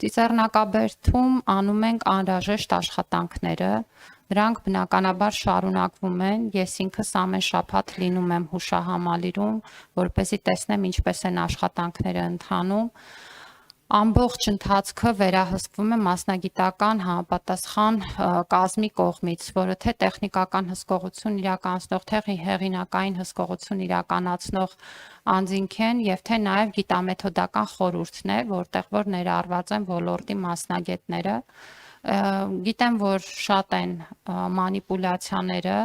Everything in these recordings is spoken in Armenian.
Ծիծեռնակաբերդում անում ենք անհրաժեշտ աշխատանքները, դրանք բնականաբար շարունակվում են, ես ինքս ամեն շաբաթ լինում եմ հուշահամալիրում, որպեսզի տեսնեմ ինչպես են աշխատանքները ընթանում, ամբողջ ընթացքը վերահսկվում է մասնագիտական համապատասխան կազմի կողմից, որը թե տեխնիկական հսկողություն իրականացնող, թե հեղինակային հսկողություն իրականացնող անձինք են եւ թե նաեւ գիտամեթոդական խորհուրդն է, որտեղ որ ներառված են ոլորտի մասնագետները, գիտեմ, որ շատ են մանիպուլյացիաները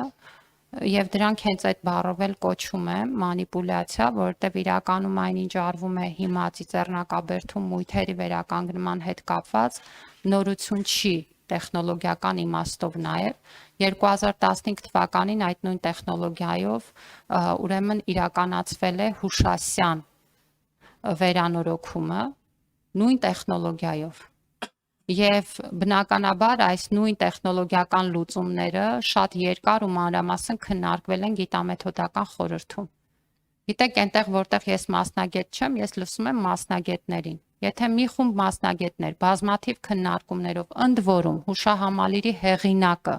եւ դրանք հենց այդ բառով էլ կոչում է մանիպուլյացիա, որտեղ իրականում այնինչ արվում է հիմա ծիծեռնակաբերդում մույթերի վերականգնման հետ կապված նորություն չի տեխնոլոգիական իմաստով նաեւ 2015 թվականին այդ նույն տեխնոլոգիայով ուրեմն իրականացվել է հուշասյան վերանորոգումը նույն տեխնոլոգիայով Եվ բնականաբար այս նույն տեխնոլոգիական լուծումները շատ երկար ու մանրամասն քննարկվել են գիտամեթոդական խորհրդում։ Գիտեք, այնտեղ որտեղ ես մասնագետ չեմ, ես լսում եմ մասնագետներին։ Եթե մի խումբ մասնագետներ բազմաթիվ քննարկումներով ընդ որում հուշահամալիրի հեղինակը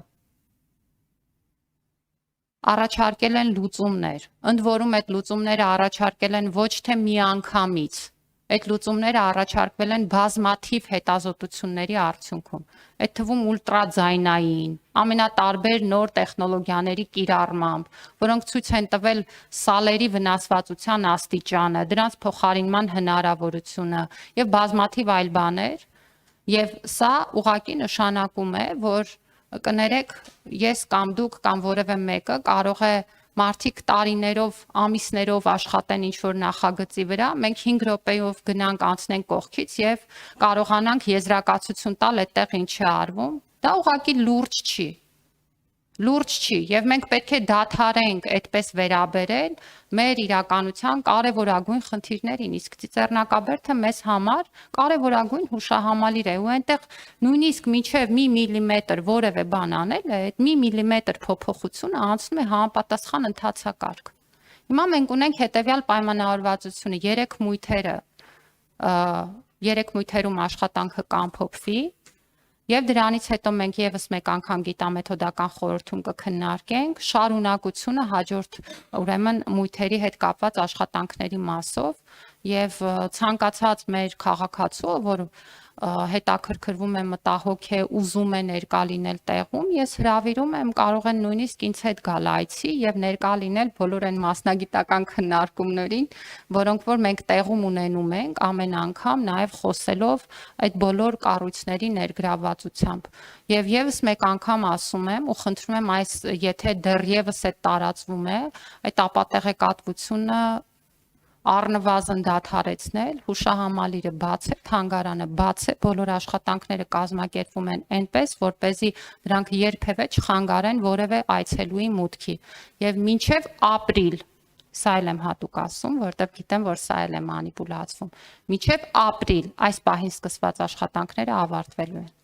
առաջարկել են լուծումներ, ընդ որում այդ լուծումները առաջարկել են ոչ թե միանգամից Այդ լուծումները առաջարկվել են բազմաթիվ հետազոտությունների արդյունքում։ Այդ թվում ուլտրաձայնային, ամենատարբեր նոր տեխնոլոգիաների կիրառմամբ, որոնք ցույց են տվել սալերի վնասվածության աստիճանը, դրանց փոխարինման հնարավորությունը եւ բազմաթիվ այլ բաներ, եւ սա ուղղակի նշանակում է, որ կներեք, ես կամ դուք կամ որևէ մեկը կարող է Մարդիկ տարիներով, ամիսներով աշխատեն ինչ-որ նախագծի վրա, մենք 5 րոպեով գնանք անցնենք կողքից եւ կարողանանք եզրակացություն տալ այդտեղ ինչ է արվում։ Դա ուղղակի լուրջ չի։ Լուրջ չի եւ մենք պետք է դադարենք այդպես վերաբերել մեր իրականության կարևորագույն խնդիրներին, իսկ ծիծեռնակաբերդը մեզ համար կարևորագույն հուշահամալիր է ու այնտեղ նույնիսկ մինչեւ մի միլիմետր որևէ բան անել է, այդ մի միլիմետր փոփոխությունը անցնում է համապատասխան ընթացակարգ։ Հիմա մենք ունենք հետեւյալ պայմանավորվածությունը 3 մույթերում աշխատանքը կամփոփվի Եվ դրանից հետո մենք եւս մեկ անգամ գիտամեթոդական խորհրդում կքննարկենք շարունակությունը հաջորդ ուրեմն մույթերի հետ կապված աշխատանքների մասով եւ ցանկացած մեր քաղաքացու, որ հետաքրքրվում է մտահոգ է, ուզում է ներկա լինել տեղում, ես հրավիրում եմ, կարող են նույնիսկ ինձ հետ գալ այցի եւ ներկա լինել բոլոր այն մասնագիտական քննարկումներին, որոնք որ մենք տեղում ունենում ենք ամեն անգամ նաեւ խոսելով այդ բոլոր կառույցների ներգրավվածությամբ։ Եվ եւս մեկ անգամ ասում եմ ու խնդրում եմ այս եթե դեռևս է տարածվում է, այդ ապատեղեկատվությունը առնվազն դադարեցնել, հուշահամալիրը բաց է, թանգարանը բաց է, բոլոր աշխատանքները կազմակերպվում են այնպես, որպեսզի դրանք երբևէ չխանգարեն որևէ այցելուի մուտքի։ Եվ մինչև ապրիլ, սա էլ եմ հատուկ ասում, որտեղ գիտեմ, որ սա էլ է մանիպուլացվում, մինչև ապրիլ այս պահին սկսված աշխատանքները ավարտվելու են։